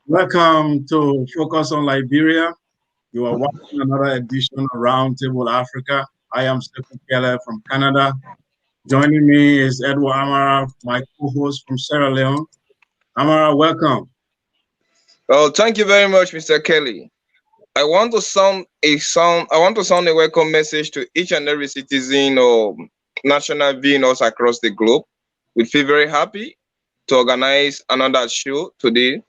Welcome to Focus on Liberia. You are watching another edition of Roundtable Africa. I am Sekou from Canada. Joining me is Edward Amara, my co-host from Sierra Leone. Amara, welcome. Well, thank you very much, Mr. Kelly. I want to sound a welcome message to each and every citizen or national being us across the globe. We feel very happy to organize another show today,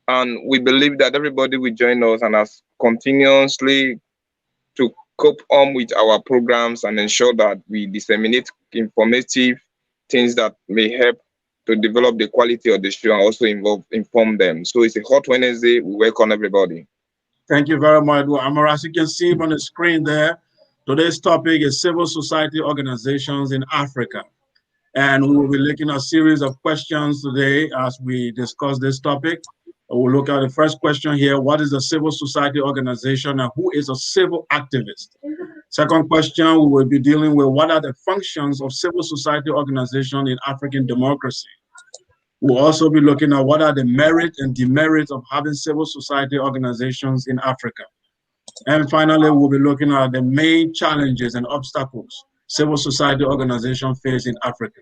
and we believe that everybody will join us and us continuously to cope on with our programs and ensure that we disseminate informative things that may help to develop the quality of the show and also inform them. So it's a hot Wednesday. We welcome everybody. Thank you very much, Edward Amara. As you can see on the screen there, today's topic is civil society organizations in Africa. And we will be looking at a series of questions today as we discuss this topic. We'll look at the first question here. What is a civil society organization and who is a civil activist? Second question, we will be dealing with what are the functions of civil society organization in African democracy. We'll also be looking at what are the merits and demerits of having civil society organizations in Africa. And finally, we'll be looking at the main challenges and obstacles civil society organizations face in Africa.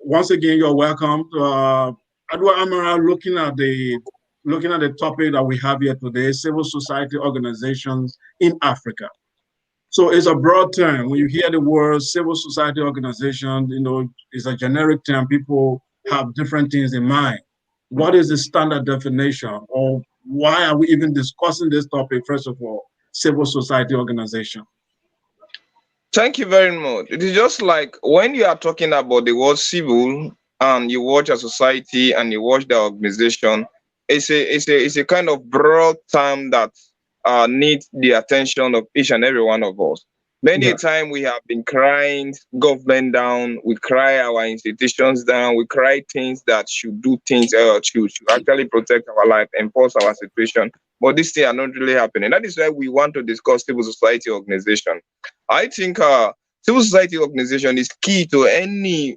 Once again, you're welcome. Edward Amara, looking at the topic that we have here today, civil society organizations in Africa. So it's a broad term. When you hear the word civil society organization, it's a generic term. People have different things in mind. What is the standard definition, or why are we even discussing this topic? First of all, civil society organization. Thank you very much. It is just like when you are talking about the word civil and you watch a society and you watch the organization, it's a kind of broad term that needs the attention of each and every one of us. Many a time we have been crying government down, we cry our institutions down, we cry things that should do things, should actually protect our life, enforce our situation. But these things are not really happening. That is why we want to discuss civil society organization. I think civil society organization is key to any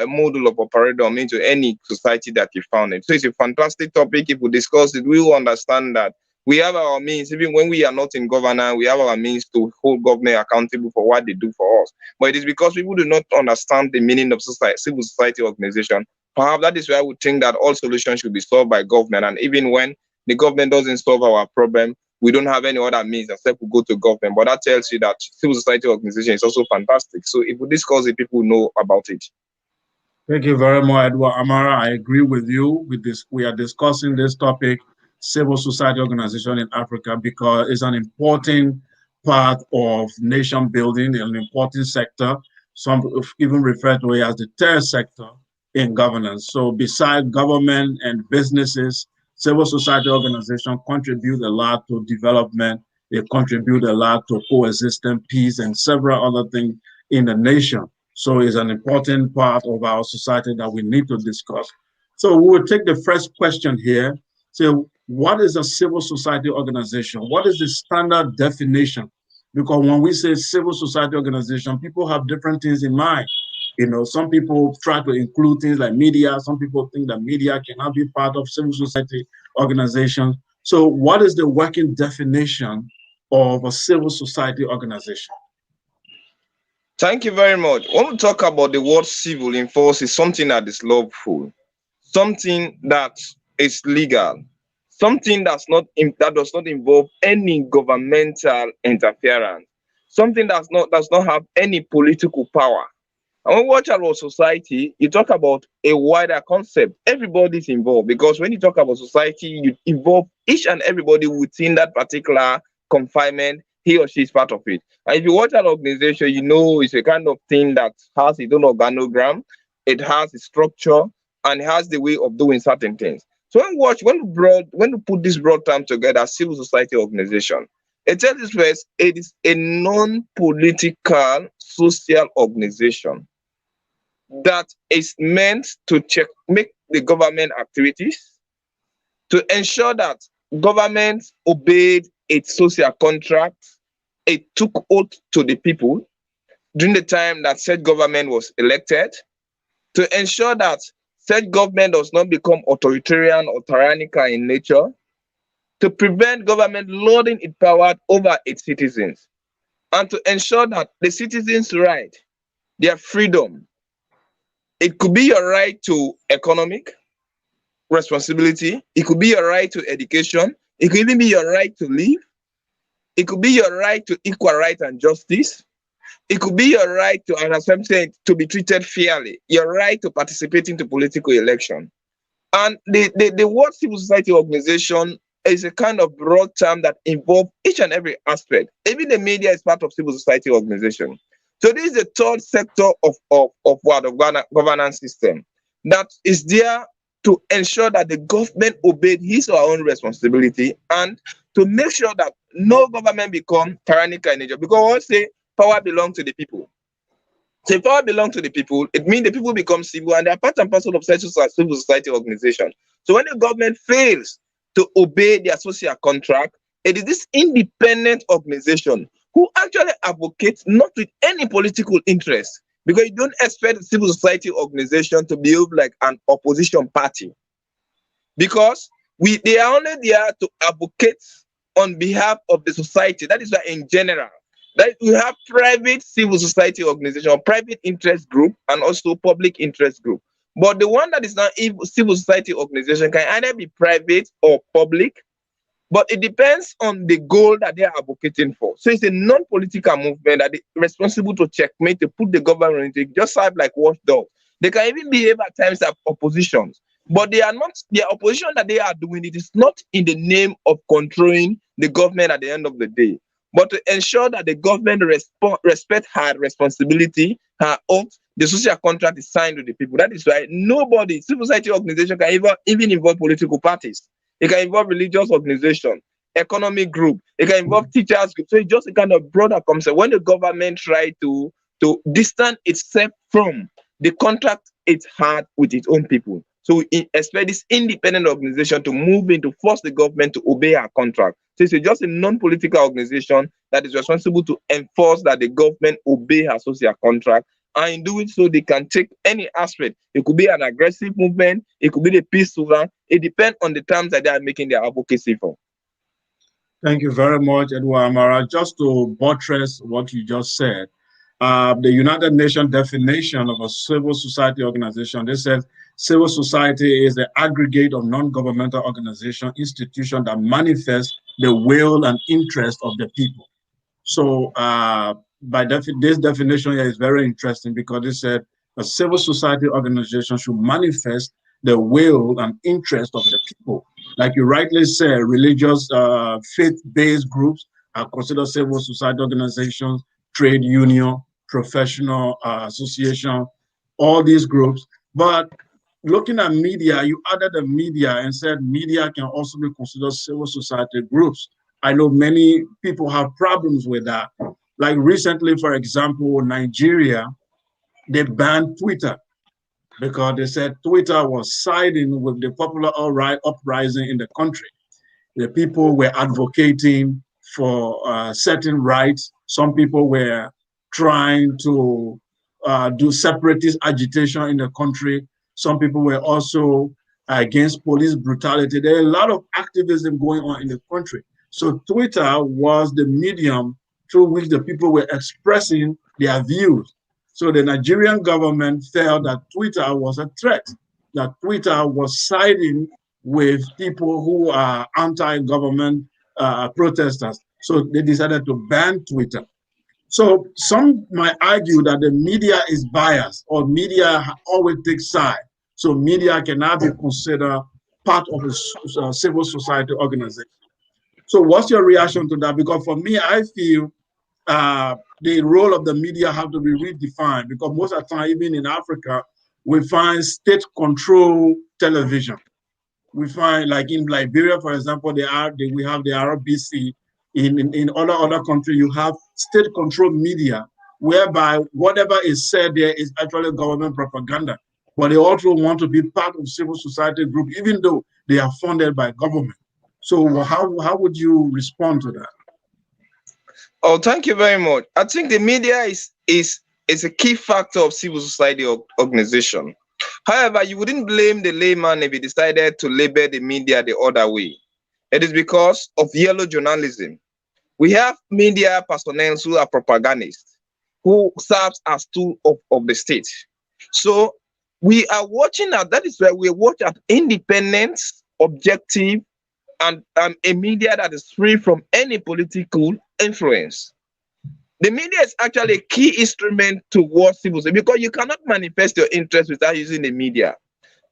model of operation into any society that you found it. So it's a fantastic topic. If we discuss it, we will understand that we have our means, even when we are not in governance, we have our means to hold government accountable for what they do for us. But it is because people do not understand the meaning of civil society organization. Perhaps that is why we think that all solutions should be solved by government. And even when the government doesn't solve our problem, we don't have any other means except we go to government. But that tells you that civil society organization is also fantastic. So if we discuss it, people know about it. Thank you very much, Edward Amara. I agree with you with this. We are discussing this topic, civil society organization in Africa, because it's an important part of nation building, an important sector. Some even refer to it as the third sector in governance. So besides government and businesses, civil society organizations contribute a lot to development. They contribute a lot to coexistence, peace, and several other things in the nation. So it's an important part of our society that we need to discuss. So we will take the first question here. So what is a civil society organization? What is the standard definition? Because when we say civil society organization, people have different things in mind. Some people try to include things like media. Some people think that media cannot be part of civil society organization. So what is the working definition of a civil society organization? Thank you very much. When we talk about the word civil in force, is something that is lawful, something that is legal, something that does not involve any governmental interference, something does not have any political power. And when we watch our society, you talk about a wider concept. Everybody's involved, because when you talk about society, you involve each and everybody within that particular confinement. He or she is part of it. And if you watch an organization, it's a kind of thing that has its own organogram, it has a structure, and it has the way of doing certain things. So when we put this broad term together, civil society organization, it tells us first, it is a non-political social organization that is meant to make the government activities, to ensure that government obeyed its social contract. It took oath to the people during the time that said government was elected to ensure that said government does not become authoritarian or tyrannical in nature, to prevent government lording its power over its citizens, and to ensure that the citizens' right, their freedom, it could be your right to economic responsibility, it could be your right to education, it could even be your right to live, it could be your right to equal right and justice, it could be your right to, as I'm saying, to be treated fairly, your right to participate into political election. And the word civil society organization is a kind of broad term that involves each and every aspect. Even the media is part of civil society organization. So this is the third sector of what of governance system that is there to ensure that the government obeyed his or her own responsibility and to make sure that no government become tyrannical in nature. Because we all say power belongs to the people. So if power belongs to the people, it means the people become civil and they are part and parcel of civil society organization. So when the government fails to obey their social contract, it is this independent organization who actually advocates not with any political interest, because you don't expect a civil society organization to behave like an opposition party, because they are only there to advocate on behalf of the society. That is why in general that we have private civil society organization or private interest group and also public interest group. But the one that is not civil society organization can either be private or public, but it depends on the goal that they are advocating for. So it's a non-political movement that is responsible to checkmate, to put the government in, just like watchdogs. They can even behave at times as oppositions, but they are not, the opposition that they are doing, it is not in the name of controlling the government at the end of the day, but to ensure that the government respect her responsibility, her oath, the social contract is signed with the people. That is why nobody, civil society organization can even involve political parties. It can involve religious organization, economic group. It can involve teachers group. So it's just a kind of broader concept. When the government try to distance itself from the contract it had with its own people. So we expect this independent organization to move in to force the government to obey our contract. So it's just a non-political organization that is responsible to enforce that the government obey her social contract. And in doing so, they can take any aspect. It could be an aggressive movement, it could be the peaceful one. It depends on the terms that they are making their advocacy for. Thank you very much, Edward Amara. Just to buttress what you just said, the United Nations definition of a civil society organization, they said civil society is the aggregate of non-governmental organization, institution that manifest the will and interest of the people. So this definition here is very interesting because it said a civil society organization should manifest the will and interest of the people. Like you rightly said, religious, faith-based groups are considered civil society organizations, trade union, professional association, all these groups. But looking at media, you added the media and said media can also be considered civil society groups. I know many people have problems with that. Like recently, for example, Nigeria, they banned Twitter because they said Twitter was siding with the popular uprising in the country. The people were advocating for certain rights. Some people were trying to do separatist agitation in the country. Some people were also against police brutality. There are a lot of activism going on in the country. So Twitter was the medium through which the people were expressing their views. So the Nigerian government felt that Twitter was a threat, that Twitter was siding with people who are anti-government protesters. So they decided to ban Twitter. So some might argue that the media is biased or media always takes side. So media cannot be considered part of a civil society organization. So what's your reaction to that? Because for me, I feel the role of the media have to be redefined because most of the time, even in Africa, we find state-controlled television. We find, like in Liberia, for example, we have the RBC. In other countries, you have state-controlled media, whereby whatever is said there is actually government propaganda. But they also want to be part of civil society group, even though they are funded by government. So how would you respond to that? Oh, thank you very much. I think the media is a key factor of civil society organization. However, you wouldn't blame the layman if he decided to label the media the other way. It is because of yellow journalism. We have media personnel who are propagandists, who serves as tool of the state. So we are watching at that is where we watch at independent, objective, and a media that is free from any political influence. The media is actually a key instrument towards civil society because you cannot manifest your interest without using the media.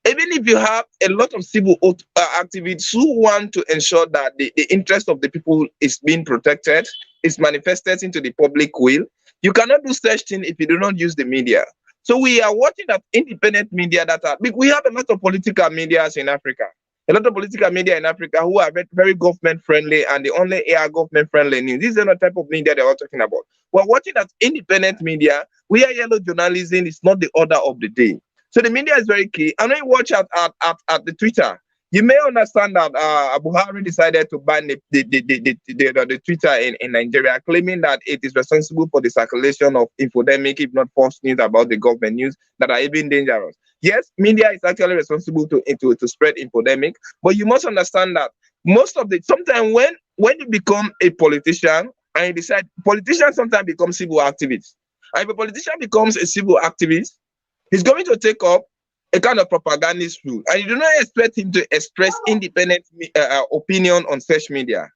Even if you have a lot of civil activists who want to ensure that the interest of the people is being protected, is manifested into the public will, you cannot do such thing if you do not use the media. So we are watching that independent media that are, we have a lot of political medias in Africa. A lot of political media in Africa who are very, very government friendly and they only air government friendly news. This is the type of media they're all talking about. We're watching that independent media where yellow journalism is not the order of the day. So the media is very key. And when you watch at the Twitter, you may understand that Buhari decided to ban the Twitter in Nigeria, claiming that it is responsible for the circulation of infodemic, if not false news about the government news that are even dangerous. Yes, media is actually responsible to spread infodemic, but you must understand that most of the sometimes when you become a politician and you decide politicians sometimes become civil activists. And if a politician becomes a civil activist, he's going to take up a kind of propagandist rule, and you do not expect him to express independent opinion on such media.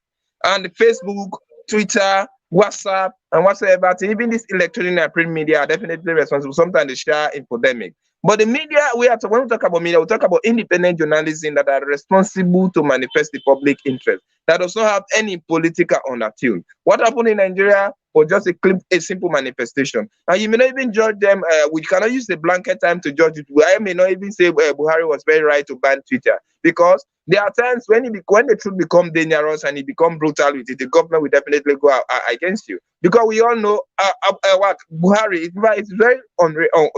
And Facebook, Twitter, WhatsApp, and whatsoever, even this electronic and print media are definitely responsible. Sometimes they share infodemic. But the media, when we talk about media, we talk about independent journalism that are responsible to manifest the public interest, that does not have any political undertone. What happened in Nigeria was just a simple manifestation. And you may not even judge them. We cannot use the blanket time to judge it. I may not even say Buhari was very right to ban Twitter, because there are times when when the truth become dangerous and it become brutal with it, the government will definitely go against you. Because we all know what Buhari, it's very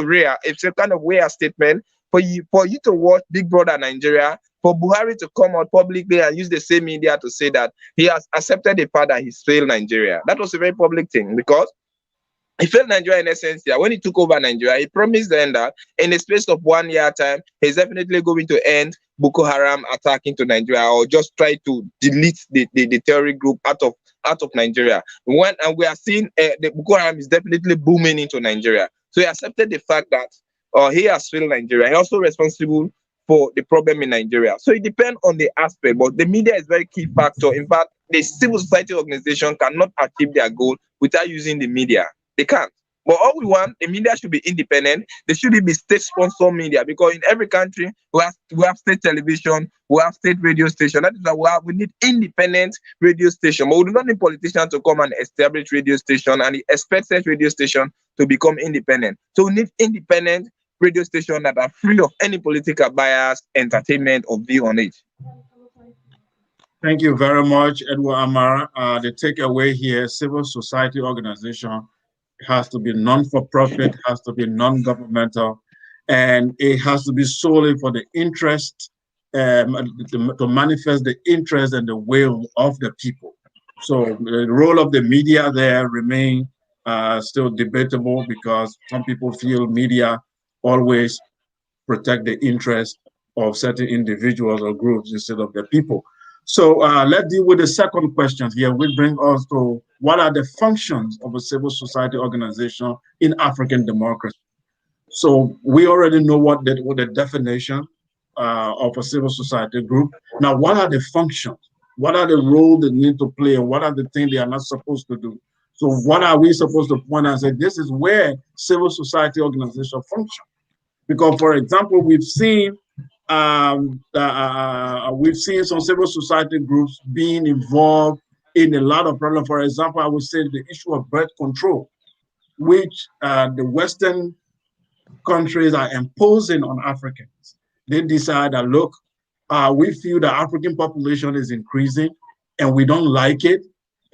rare. It's a kind of rare statement for you to watch Big Brother Nigeria, for Buhari to come out publicly and use the same media to say that he has accepted the fact that he's failed Nigeria. That was a very public thing, because he failed Nigeria in essence. Yeah, when he took over Nigeria, he promised then that in the space of 1 year time, he's definitely going to end Boko Haram attack into Nigeria, or just try to delete the terrorist group out of Nigeria. And we are seeing the Boko Haram is definitely booming into Nigeria. So he accepted the fact that he has failed Nigeria. He's also responsible for the problem in Nigeria. So it depends on the aspect, but the media is very key factor. In fact, the civil society organization cannot achieve their goal without using the media. They can't. But all we want, the media should be independent. They shouldn't be state-sponsored media, because in every country we have state television, we have state radio station. That is why we need independent radio station. But we do not need politicians to come and establish radio station and expect such radio station to become independent. So we need independent radio station that are free of any political bias, entertainment, or view on it. Thank you very much, Edward Amara. The takeaway here: civil society organization has to be non-for-profit, has to be non-governmental, and it has to be solely for the interest, to manifest the interest and the will of the people. So the role of the media there remain still debatable, because some people feel media always protect the interest of certain individuals or groups instead of the people. So let's deal with the second question here, which brings us to what are the functions of a civil society organization in African democracy? So we already know what the definition of a civil society group. Now, what are the functions? What are the roles they need to play, and what are the things they are not supposed to do? So what are we supposed to point out and say, this is where civil society organization function? Because, for example, we've seen some civil society groups being involved in a lot of problems. For example, I would say the issue of birth control, which the Western countries are imposing on Africans. They decide that, look, we feel the African population is increasing and we don't like it.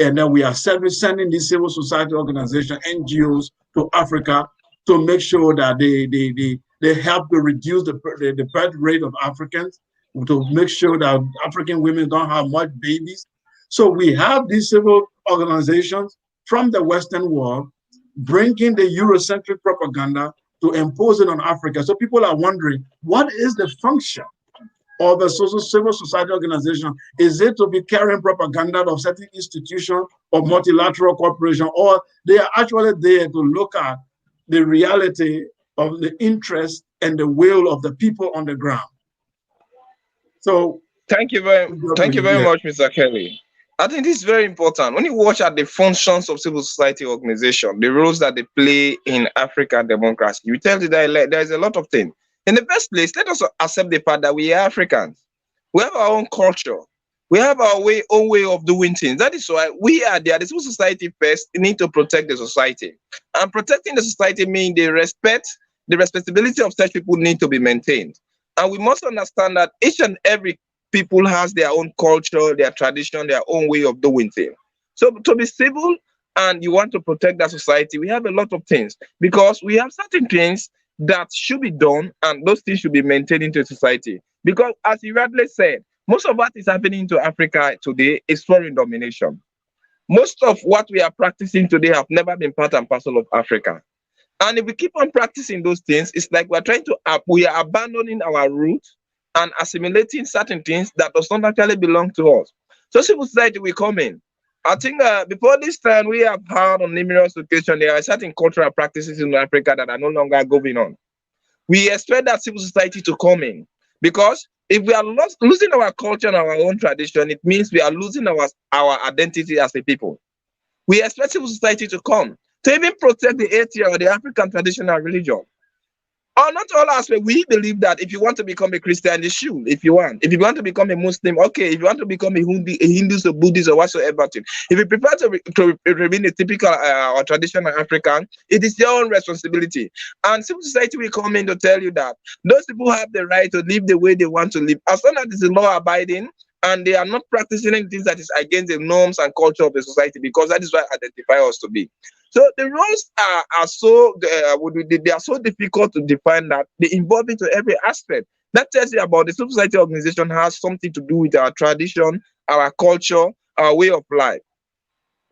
And then we are sending these civil society organizations, NGOs, to Africa to make sure that they help to reduce the birth rate of Africans. to make sure that African women don't have much babies. So we have these civil organizations from the Western world bringing the Eurocentric propaganda to impose it on Africa. So people are wondering, what is the function of a civil society organization? Is it to be carrying propaganda of certain institution or multilateral corporation, or they are actually there to look at the reality of the interest and the will of the people on the ground? So, Thank you very yeah. much, Mr. Kelly. I think this is very important. When you watch at the functions of civil society organization, the roles that they play in African democracy, you tell you that there's a lot of things. In the first place, let us accept the fact that we are Africans. We have our own culture. We have our own way of doing things. That is why we are there. The civil society first need to protect the society. And protecting the society means the respectability of such people need to be maintained. And we must understand that each and every people has their own culture, their tradition, their own way of doing things. So to be civil and you want to protect that society, we have a lot of things because we have certain things that should be done and those things should be maintained into society. Because as you rightly said, most of what is happening to Africa today is foreign domination. Most of what we are practicing today have never been part and parcel of Africa. And if we keep on practicing those things, it's like we are abandoning our roots and assimilating certain things that does not actually belong to us. So civil society will come in. I think before this time, we have heard on numerous occasions there are certain cultural practices in Africa that are no longer going on. We expect that civil society to come in because if we are losing our culture and our own tradition, it means we are losing our identity as a people. We expect civil society to come to even protect the ATR or the African traditional religion. Or not all aspects. We believe that if you want to become a Christian, you should. If you want to become a Muslim, okay. If you want to become a Hindu or Buddhist or whatsoever, if you prefer to remain a typical or traditional African, it is your own responsibility. And civil society will come in to tell you that those people have the right to live the way they want to live, as long as it's law abiding and they are not practicing anything that is against the norms and culture of the society, because that is what identify us to be. So the roles they are so difficult to define that they involve into every aspect. That tells you about the civil society organization has something to do with our tradition, our culture, our way of life.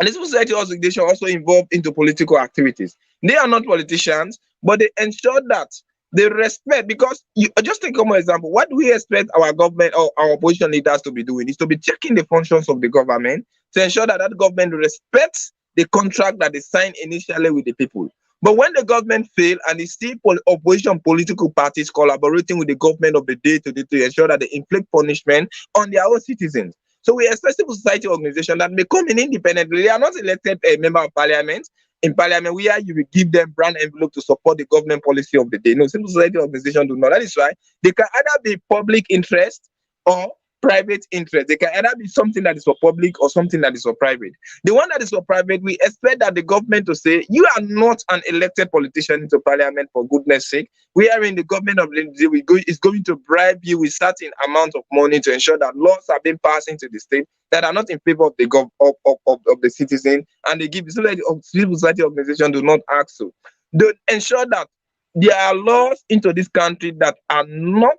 And the civil society organization also involved into political activities. They are not politicians, but they ensure that they respect, because just take a common example. What do we expect our government or our opposition leaders to be doing is to be checking the functions of the government to ensure that that government respects the contract that they signed initially with the people. But when the government fail and they see opposition political parties collaborating with the government of the day to ensure that they inflict punishment on their own citizens. So we expect civil society organization that may come in independently. They are not elected a member of parliament. In parliament, where you will give them brand envelope to support the government policy of the day. No, civil society organization do not. That is why they can either be public interest or private interest. They can either be something that is for public or something that is for private. The one that is for private, we expect that the government to say, you are not an elected politician into parliament, for goodness sake. We are in the government of the day, is going to bribe you with certain amount of money to ensure that laws are being passed into the state that are not in favor of the of the citizen, and they give civil society organization do not act so. They ensure that there are laws into this country that are not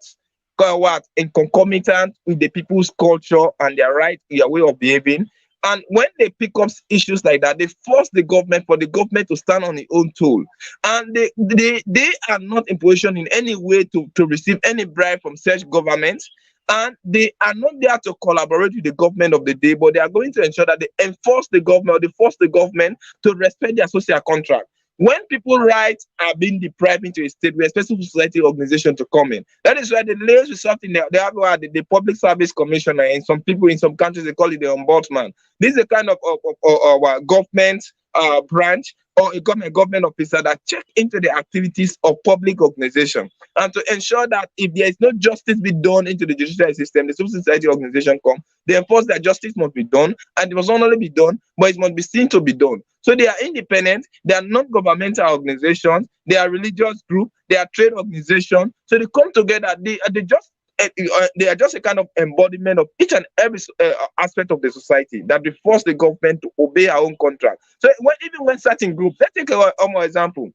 in concomitant with the people's culture and their right, their way of behaving. And when they pick up issues like that, they force the government for the government to stand on its own tool. And they are not in position in any way to receive any bribe from such governments. And they are not there to collaborate with the government of the day, but they are going to ensure that they enforce the government, or they force the government to respect their social contract. When people's rights are being deprived into a state, we expect civil society organization to come in. That is why the latest result in they have the Public Service Commissioner, and some people in some countries they call it the Ombudsman. This is a kind of government branch or a government officer that check into the activities of public organization, and to ensure that if there is no justice be done into the judicial system, the civil society organization come, they enforce that justice must be done, and it must not only be done, but it must be seen to be done. So they are independent, they are non-governmental organizations, they are religious group, they are trade organizations. So they come together, they are just a kind of embodiment of each and every aspect of the society that we force the government to obey our own contract. So even when certain groups, let's take a more example.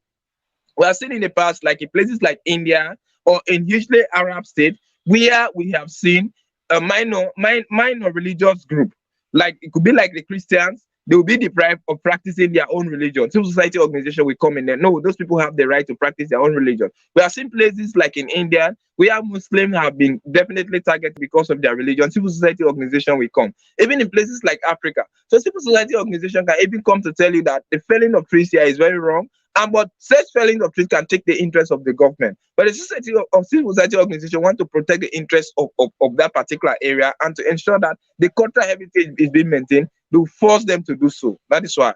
We have seen in the past, like in places like India or in usually Arab states, where we have seen a minor religious group, like it could be like the Christians, they will be deprived of practicing their own religion. Civil society organization will come in there. No, those people have the right to practice their own religion. We have seen places like in India where Muslims have been definitely targeted because of their religion. Civil society organization will come. Even in places like Africa. So civil society organization can even come to tell you that the felling of trees here is very wrong. And but such felling of trees can take the interest of the government. But the society of civil society organization want to protect the interest of that particular area and to ensure that the cultural heritage is being maintained. To force them to do so. That is why.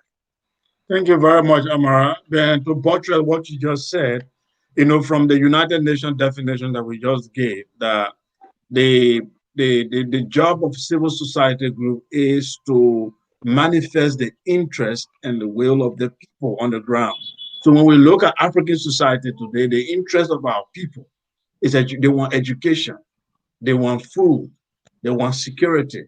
Thank you very much, Amara. Then to buttress what you just said, from the United Nations definition that we just gave, that the the job of civil society group is to manifest the interest and the will of the people on the ground. So when we look at African society today, the interest of our people is that they want education, they want food, they want security,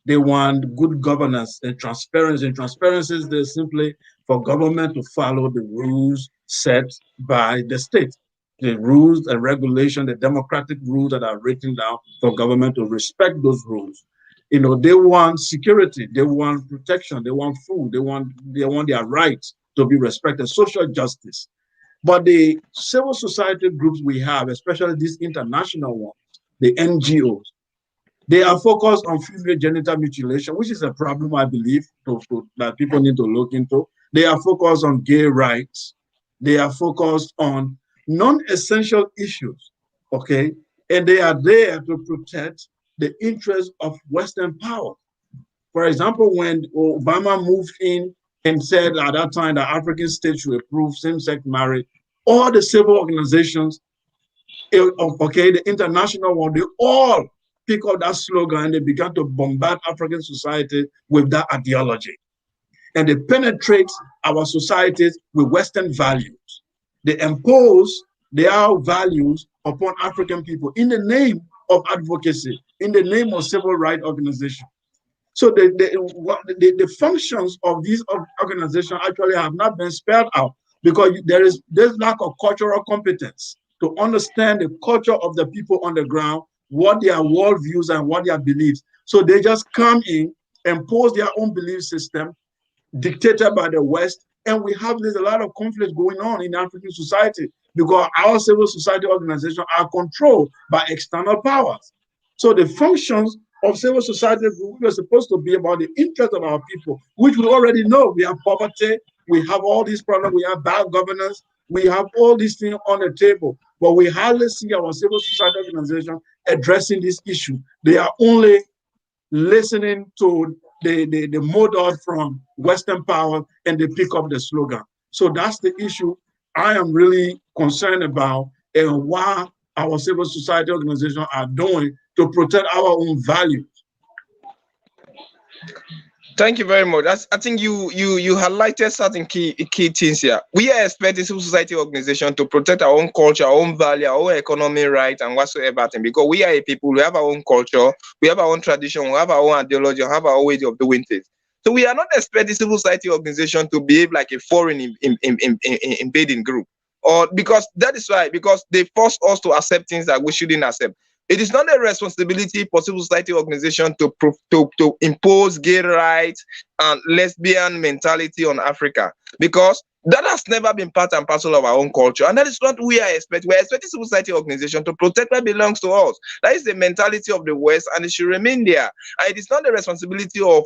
they want good governance and transparency. And transparency is there simply for government to follow the rules set by the state, the rules and regulation, the democratic rules that are written down for government to respect those rules. They want security, they want protection, they want food, they want their rights to be respected, social justice. But the civil society groups we have, especially these international ones, the NGOs, they are focused on female genital mutilation, which is a problem, I believe, that people need to look into. They are focused on gay rights. They are focused on non-essential issues, okay? And they are there to protect the interests of Western power. For example, when Obama moved in and said at that time that African states should approve same-sex marriage, all the civil organizations, okay, the international one, they all pick up that slogan and they began to bombard African society with that ideology. And they penetrate our societies with Western values. They impose their values upon African people in the name of advocacy, in the name of civil rights organization. So the functions of these organizations actually have not been spelled out because there's lack of cultural competence to understand the culture of the people on the ground, what their worldviews and what their beliefs. So they just come in, impose their own belief system, dictated by the West, and there's a lot of conflict going on in African society because our civil society organizations are controlled by external powers. So the functions of civil society were supposed to be about the interest of our people, which we already know. We have poverty, we have all these problems, we have bad governance, we have all these things on the table, but we hardly see our civil society organization addressing this issue. They are only listening to the model from Western power and they pick up the slogan. So that's the issue I am really concerned about and why our civil society organizations are doing to protect our own values. Thank you very much. I think you highlighted certain key things here. We are expecting civil society organization to protect our own culture, our own value, our own economy right, and whatsoever thing. Because we are a people, we have our own culture, we have our own tradition, we have our own ideology, we have our own way of doing things. So we are not expecting civil society organization to behave like a foreign invading group. Or because that is why, because they force us to accept things that we shouldn't accept. It is not a responsibility for civil society organization to impose gay rights and lesbian mentality on Africa, because that has never been part and parcel of our own culture, and that is what we are expecting. We are expecting civil society organization to protect what belongs to us. That is the mentality of the West, and it should remain there. And it is not the responsibility of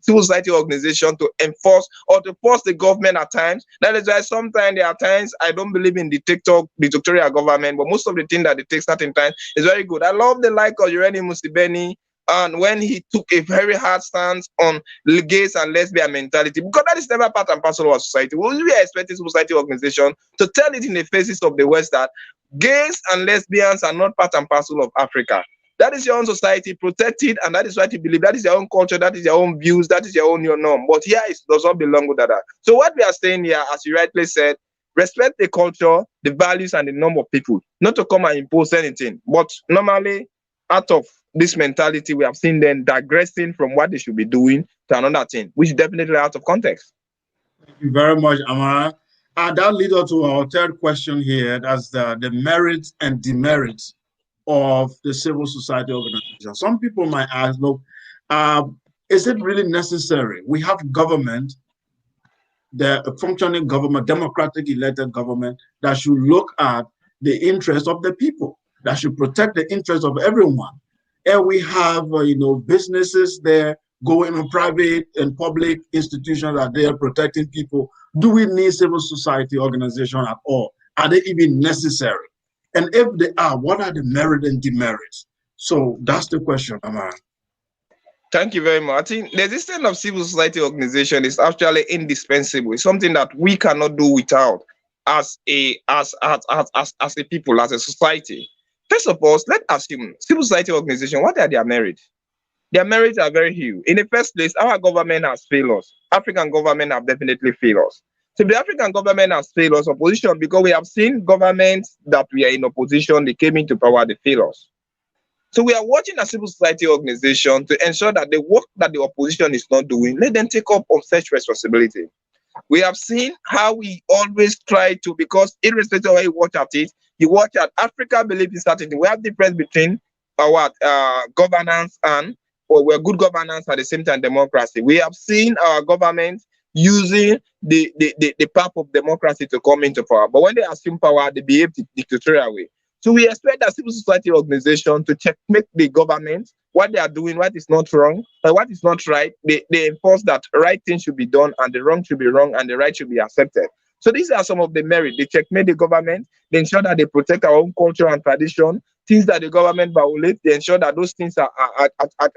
civil society organization to enforce or to force the government at times. That is why sometimes there are times I don't believe in the dictatorial government, but most of the things that they take certain times is very good. I love the like of Yoweri Museveni, and when he took a very hard stance on gays and lesbian mentality, because that is never part and parcel of our society. We are expecting society organization to tell it in the faces of the West that gays and lesbians are not part and parcel of Africa. That is your own society, protect it, and that is what you believe. That is your own culture, that is your own views, that is your norm. But here it does not belong with that. So what we are saying here, as you rightly said, respect the culture, the values, and the norm of people, not to come and impose anything. But normally, out of this mentality, we have seen them digressing from what they should be doing to another thing, which is definitely out of context. Thank you very much, Amara. That leads us to our third question here. That's the merits and demerits of the civil society organization. Some people might ask, look, uh, is it really necessary? We have government, the functioning government, democratic elected government, that should look at the interests of the people, that should protect the interests of everyone. And we have, businesses there going on, private and public institutions are there protecting people. Do we need civil society organization at all? Are they even necessary? And if they are, what are the merit and demerits? So that's the question, Amara. Thank you very much. I think the existence of civil society organization is actually indispensable. It's something that we cannot do without as a people, as a society. First of all, let's assume civil society organization, what are their merits? Their merits are very huge. In the first place, our government has failed us. African government have definitely failed us. So the African government has failed us opposition because we have seen governments that we are in opposition, they came into power, they failed us. So we are watching a civil society organization to ensure that the work that the opposition is not doing, let them take up on such responsibility. We have seen how we always try to, because irrespective of how you watch at it, you watch at Africa believes in certain things. We have difference between our governance and, or we're good governance at the same time democracy. We have seen our government using the path of democracy to come into power. But when they assume power, they behave dictatorial way. So we expect that civil society organization to checkmate the government, what they are doing, what is not wrong, and what is not right. They enforce that right thing should be done and the wrong should be wrong and the right should be accepted. So these are some of the merit. They checkmate the government, they ensure that they protect our own culture and tradition, things that the government violates, they ensure that those things are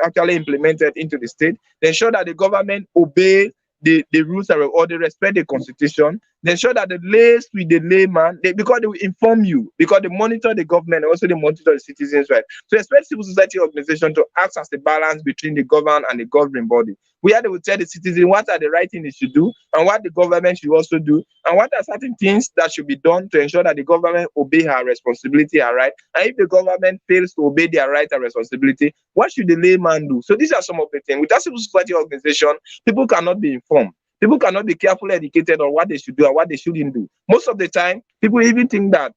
actually implemented into the state, they ensure that the government obey the rules or they respect the constitution. They ensure that the lays with the layman, because they will inform you, because they monitor the government and also they monitor the citizens, right? So expect civil society organization to act as a balance between the governed and the governing body, where they will tell the citizen what are the right things they should do and what the government should also do, and what are certain things that should be done to ensure that the government obey her responsibility and right. And if the government fails to obey their right and responsibility, what should the layman do? So these are some of the things. Without civil society organization, people cannot be informed. People cannot be carefully educated on what they should do and what they shouldn't do. Most of the time, people even think that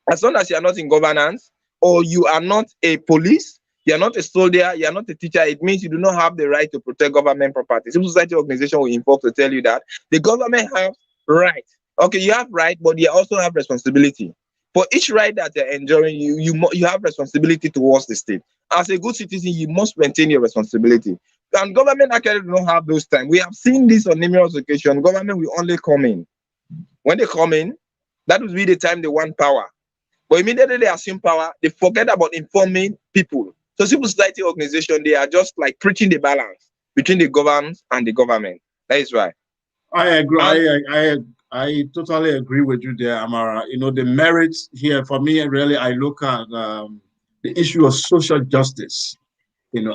as long as you are not in governance or you are not a police, you are not a soldier, you are not a teacher, it means you do not have the right to protect government property. Civil society organization will involve to tell you that the government has right. Okay, you have right, but you also have responsibility. For each right that you're enjoying, you have responsibility towards the state. As a good citizen, you must maintain your responsibility. And government actually do not have those time. We have seen this on numerous occasions. Government will only come in. When they come in, that will be the time they want power. But immediately they assume power, they forget about informing people. So civil society organization, they are just like preaching the balance between the government and the government. That is right. I agree. And I totally agree with you there, Amara. The merits here for me, really, I look at the issue of social justice,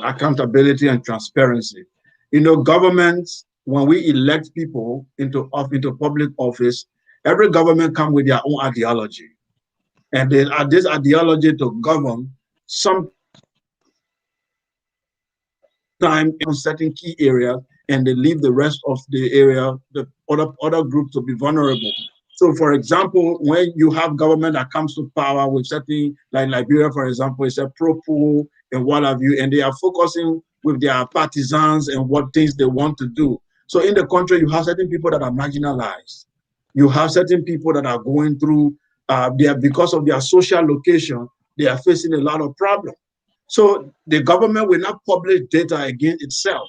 accountability and transparency. Governments, when we elect people into public office, every government comes with their own ideology. And they are this ideology to govern some time on certain key areas, and they leave the rest of the area, the other groups to be vulnerable. So, for example, when you have government that comes to power with certain, like Liberia, for example, it's a pro-pool and what have you, and they are focusing with their partisans and what things they want to do. So, in the country, you have certain people that are marginalized. You have certain people that are going through, because of their social location, they are facing a lot of problems. So the government will not publish data against itself.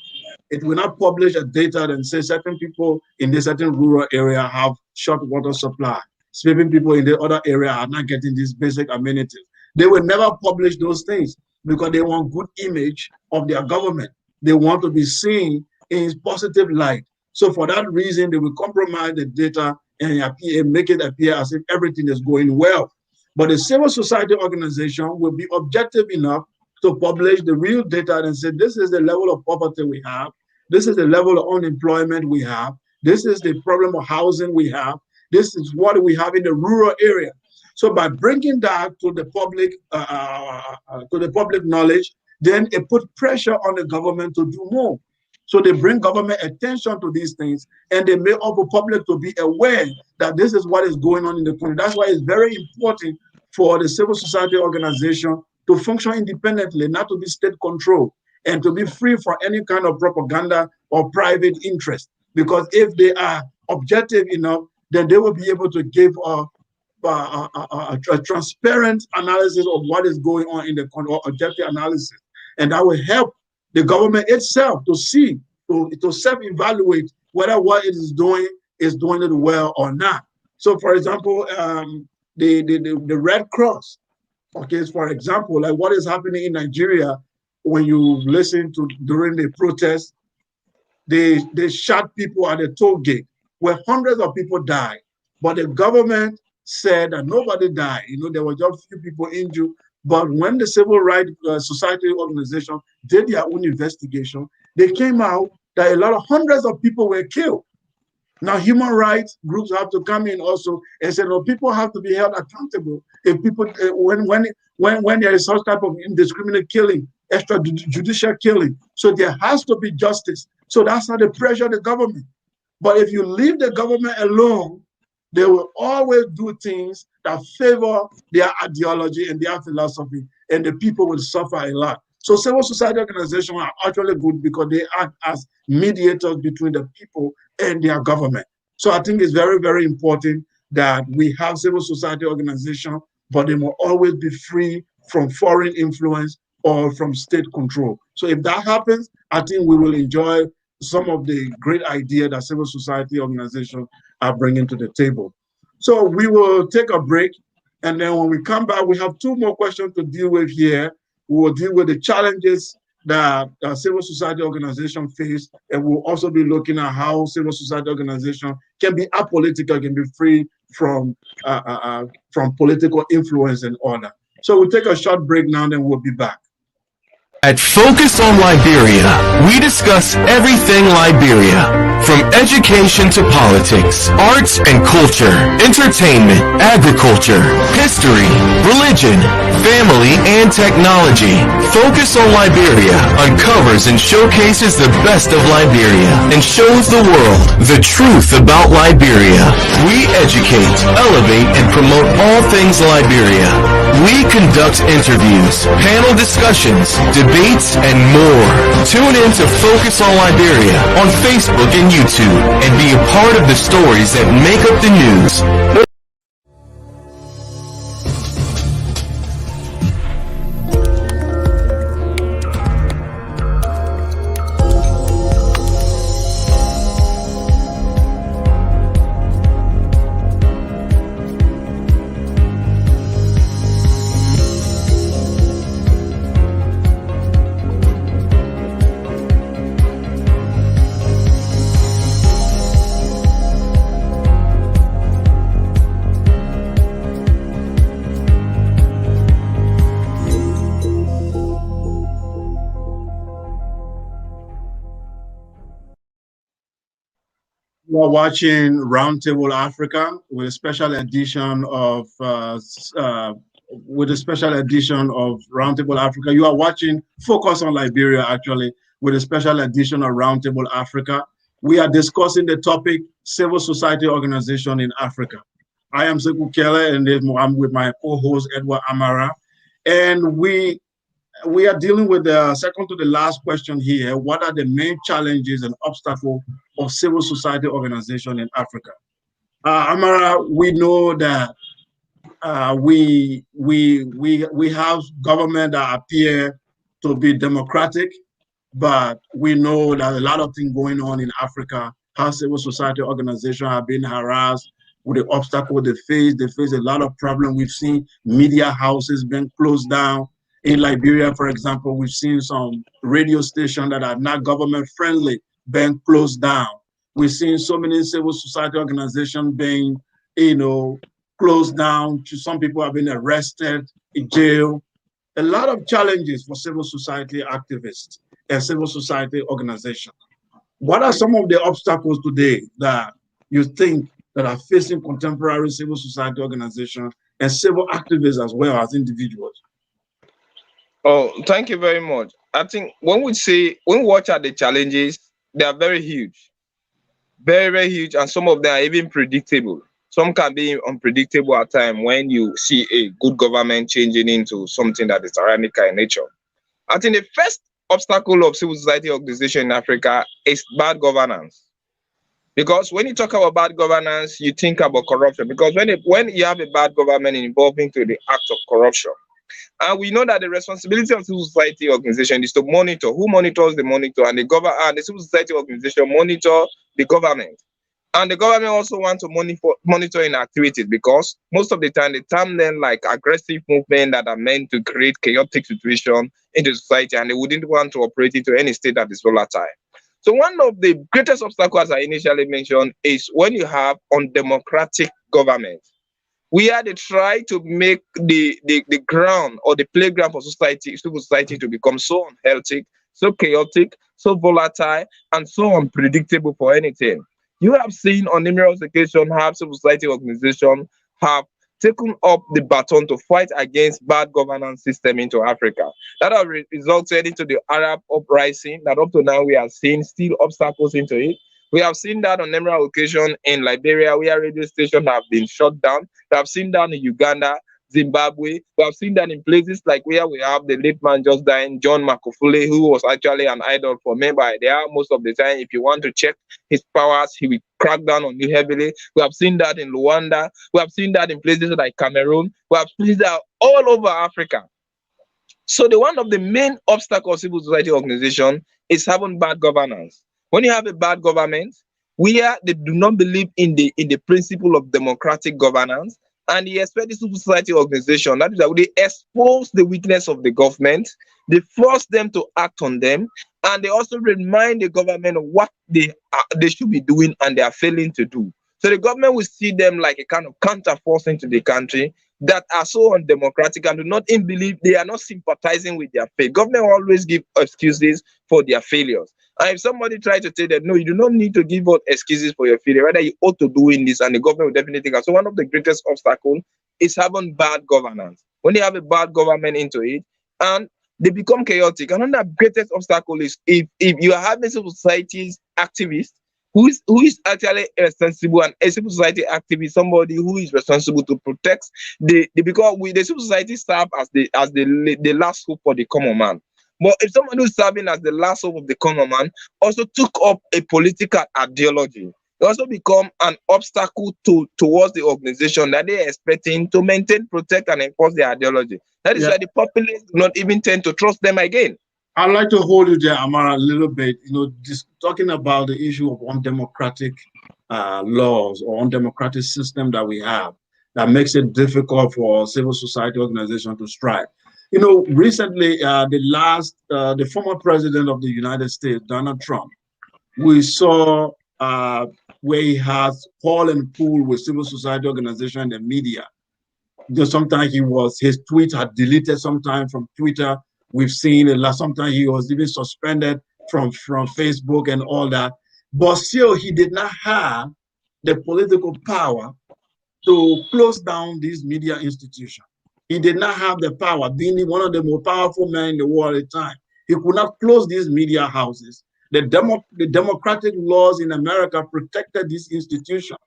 It will not publish a data and say certain people in this certain rural area have short water supply. Certain people in the other area are not getting these basic amenities. They will never publish those things because they want good image of their government. They want to be seen in positive light. So for that reason, they will compromise the data and make it appear as if everything is going well. But the civil society organization will be objective enough to publish the real data and say, this is the level of poverty we have. This is the level of unemployment we have. This is the problem of housing we have. This is what we have in the rural area. So by bringing that to the public knowledge, then it puts pressure on the government to do more. So they bring government attention to these things, and they make all the public to be aware that this is what is going on in the country. That's why it's very important for the civil society organization to function independently, not to be state controlled, and to be free from any kind of propaganda or private interest. Because if they are objective enough, then they will be able to give a transparent analysis of what is going on in the objective analysis. And that will help the government itself to see, to self-evaluate whether what it is doing it well or not. So, for example, the Red Cross, okay, for example, like what is happening in Nigeria when you listen to during the protests, they shot people at the toll gate where hundreds of people died. But the government said that nobody died. There were just a few people injured. But when the civil rights society organization did their own investigation, they came out that a lot of hundreds of people were killed. Now, human rights groups have to come in also and say, no, people have to be held accountable. If people, when there is such type of indiscriminate killing, extrajudicial killing, so there has to be justice. So that's how they pressure the government. But if you leave the government alone, they will always do things that favor their ideology and their philosophy, and the people will suffer a lot. So civil society organizations are actually good because they act as mediators between the people and their government. So I think it's very, very important that we have civil society organizations, but they will always be free from foreign influence or from state control. So if that happens, I think we will enjoy some of the great ideas that civil society organizations are bringing to the table. So we will take a break, and then when we come back, we have two more questions to deal with here. We will deal with the challenges that civil society organizations face, and we'll also be looking at how civil society organizations can be apolitical, can be free from political influence and order. So we'll take a short break now, then we'll be back. At Focus on Liberia, we discuss everything Liberia, from education to politics, arts and culture, entertainment, agriculture, history, religion, family, and technology. Focus on Liberia uncovers and showcases the best of Liberia and shows the world the truth about Liberia. We educate, elevate, and promote all things Liberia. We conduct interviews, panel discussions, debates, and more. Tune in to Focus on Liberia on Facebook and YouTube and be a part of the stories that make up the news. You are watching Roundtable Africa with a special edition of Roundtable Africa. You are watching Focus on Liberia, actually, with a special edition of Roundtable Africa. We are discussing the topic civil society organization in Africa. I am Sekou and I'm with my co-host Edward Amara, and we are dealing with the second to the last question here. What are the main challenges and obstacles of civil society organization in Africa? Amara, we know that we have government that appear to be democratic, but we know that a lot of things going on in Africa, how civil society organizations have been harassed with the obstacles they face. They face a lot of problems. We've seen media houses being closed down. In Liberia, for example, we've seen some radio stations that are not government friendly being closed down. We've seen so many civil society organizations being, closed down. Some people have been arrested, in jail. A lot of challenges for civil society activists and civil society organizations. What are some of the obstacles today that you think that are facing contemporary civil society organizations and civil activists as well as individuals? Oh, thank you very much. I think when we watch at the challenges, they are very huge, very, very huge, and some of them are even predictable. Some can be unpredictable at times when you see a good government changing into something that is tyrannical in nature. I think the first obstacle of civil society organization in Africa is bad governance. Because when you talk about bad governance, you think about corruption. Because when you have a bad government involving to the act of corruption, and we know that the responsibility of civil society organization is to monitor who monitors the monitor, and the civil society organization monitor the government. And the government also want to monitoring activities, because most of the time they term them like aggressive movement that are meant to create chaotic situation in the society, and they wouldn't want to operate into any state that is volatile. So one of the greatest obstacles I initially mentioned is when you have undemocratic government, where they try to make the ground or the playground for civil society to become so unhealthy, so chaotic, so volatile, and so unpredictable for anything. You have seen on numerous occasions how civil society organizations have taken up the baton to fight against bad governance system into Africa. That has resulted into the Arab uprising that up to now we are seeing still obstacles into it. We have seen that on numerous occasions in Liberia, where radio stations have been shut down. We have seen that in Uganda, Zimbabwe. We have seen that in places like where we have the late man just dying, John Makufule, who was actually an idol for me by there. Most of the time, if you want to check his powers, he will crack down on you heavily. We have seen that in Rwanda. We have seen that in places like Cameroon. We have seen that all over Africa. So the one of the main obstacles of civil society organization is having bad governance. When you have a bad government, where they do not believe in the principle of democratic governance, and they expect the civil society organization, that is that they expose the weakness of the government, they force them to act on them, and they also remind the government of what they should be doing and they are failing to do. So the government will see them like a kind of counter force into the country that are so undemocratic and do not even believe, they are not sympathizing with their faith. Government will always give excuses for their failures. And if somebody tries to say that, no, you do not need to give out excuses for your failure, rather you ought to doing this, and the government will definitely come. So one of the greatest obstacles is having bad governance. When they have a bad government into it, and they become chaotic. Another greatest obstacle is if you are having civil societies activists who is actually responsible, and a civil society activist, somebody who is responsible to protect because the civil society serve as the last hope for the common man. But if someone who's serving as the last hope of the common man also took up a political ideology, it also become an obstacle towards the organization that they are expecting to maintain, protect, and enforce their ideology. That is why the populace do not even tend to trust them again. I'd like to hold you there, Amara, a little bit. Just talking about the issue of undemocratic laws or undemocratic system that we have that makes it difficult for civil society organizations to strive. Recently, the former president of the United States, Donald Trump, we saw where he has call and pull with civil society organizations and the media. Sometimes his tweets had deleted sometimes from Twitter. We've seen it. Sometimes he was even suspended from Facebook and all that. But still, he did not have the political power to close down these media institutions. He did not have the power, being one of the most powerful men in the world at the time. He could not close these media houses. The democratic laws in America protected these institutions.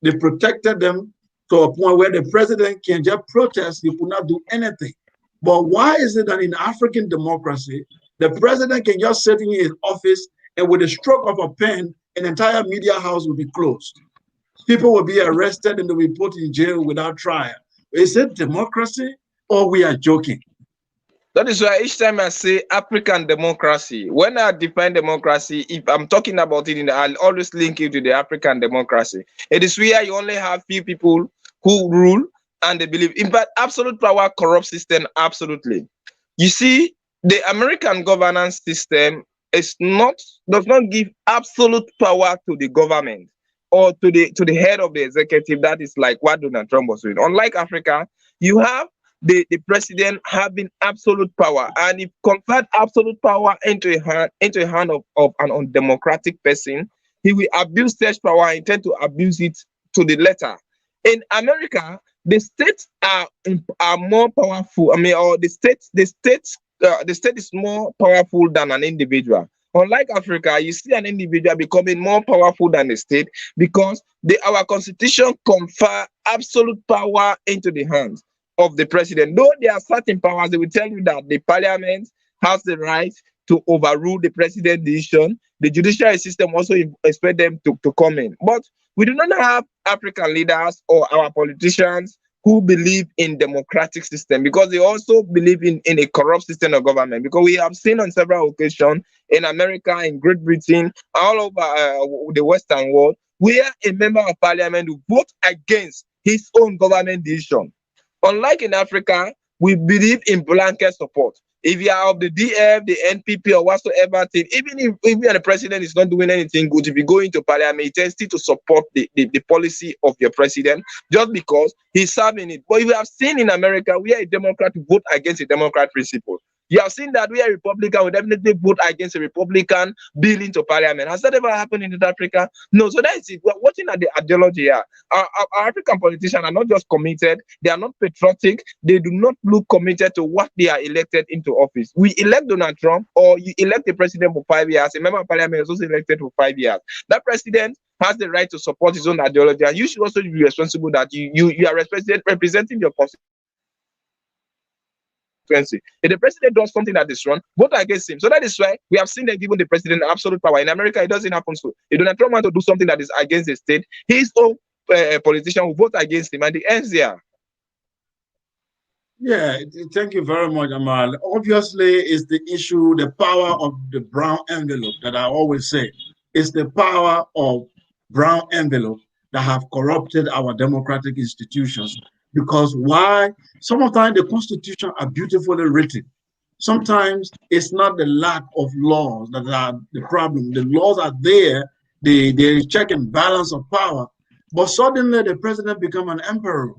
They protected them to a point where the president can just protest. He could not do anything. But why is it that in African democracy, the president can just sit in his office and with a stroke of a pen, an entire media house will be closed? People will be arrested and they'll be put in jail without trial. Is it democracy or we are joking? That is why each time I say African democracy, when I define democracy, if I'm talking about it, I'll always link it to the African democracy. It is where you only have few people who rule and they believe. In fact, absolute power corrupts system, absolutely. You see, the American governance system does not give absolute power to the government or to the head of the executive. That is like what Donald Trump was doing. Unlike Africa, you have the president having absolute power, and if convert absolute power into a hand of an undemocratic person, he will abuse such power and intend to abuse it to the letter. In America, the states are more powerful. Or the state is more powerful than an individual. Unlike Africa, you see an individual becoming more powerful than the state because our constitution confer absolute power into the hands of the president. Though there are certain powers, they will tell you that the parliament has the right to overrule the president's decision. The judiciary system also expect them to come in. But we do not have African leaders or our politicians who believe in democratic system because they also believe in a corrupt system of government. Because we have seen on several occasions in America, in Great Britain, all over the Western world, where a member of parliament will vote against his own government decision. Unlike in Africa, we believe in blanket support. If you are of the DF, the NPP, or whatsoever thing, even if the president is not doing anything good, if you go into parliament, it tends to support the policy of your president just because he's serving it. But if you have seen in America, we are a Democrat to vote against a Democrat principle. You have seen that we are Republican, we definitely vote against a Republican bill into parliament. Has that ever happened in South Africa? No. So that is it. We're watching at the ideology here. Our African politicians are not just committed, they are not patriotic, they do not look committed to what they are elected into office. We elect Donald Trump, or you elect the president for 5 years, a member of parliament is also elected for 5 years. That president has the right to support his own ideology, and you should also be responsible that you are representing your constituency. If the president does something that is wrong, vote against him. So that is why we have seen them giving the president absolute power. In America, it doesn't happen so. If Donald Trump wants to do something that is against the state, his own politician will vote against him, and the ends there. Yeah, thank you very much, Amal. Obviously, it's the issue, the power of the brown envelope that I always say. It's the power of brown envelope that have corrupted our democratic institutions. Because why? Sometimes the Constitution are beautifully written. Sometimes it's not the lack of laws that are the problem. The laws are there, they check and balance of power. But suddenly the president become an emperor.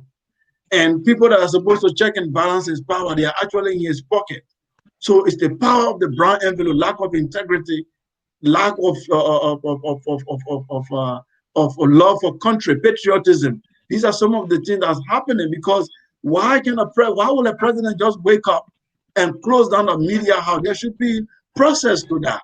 And people that are supposed to check and balance his power, they are actually in his pocket. So it's the power of the brown envelope, lack of integrity, lack of love for country, patriotism. These are some of the things that's happening because why will a president just wake up and close down the media house? There should be process to that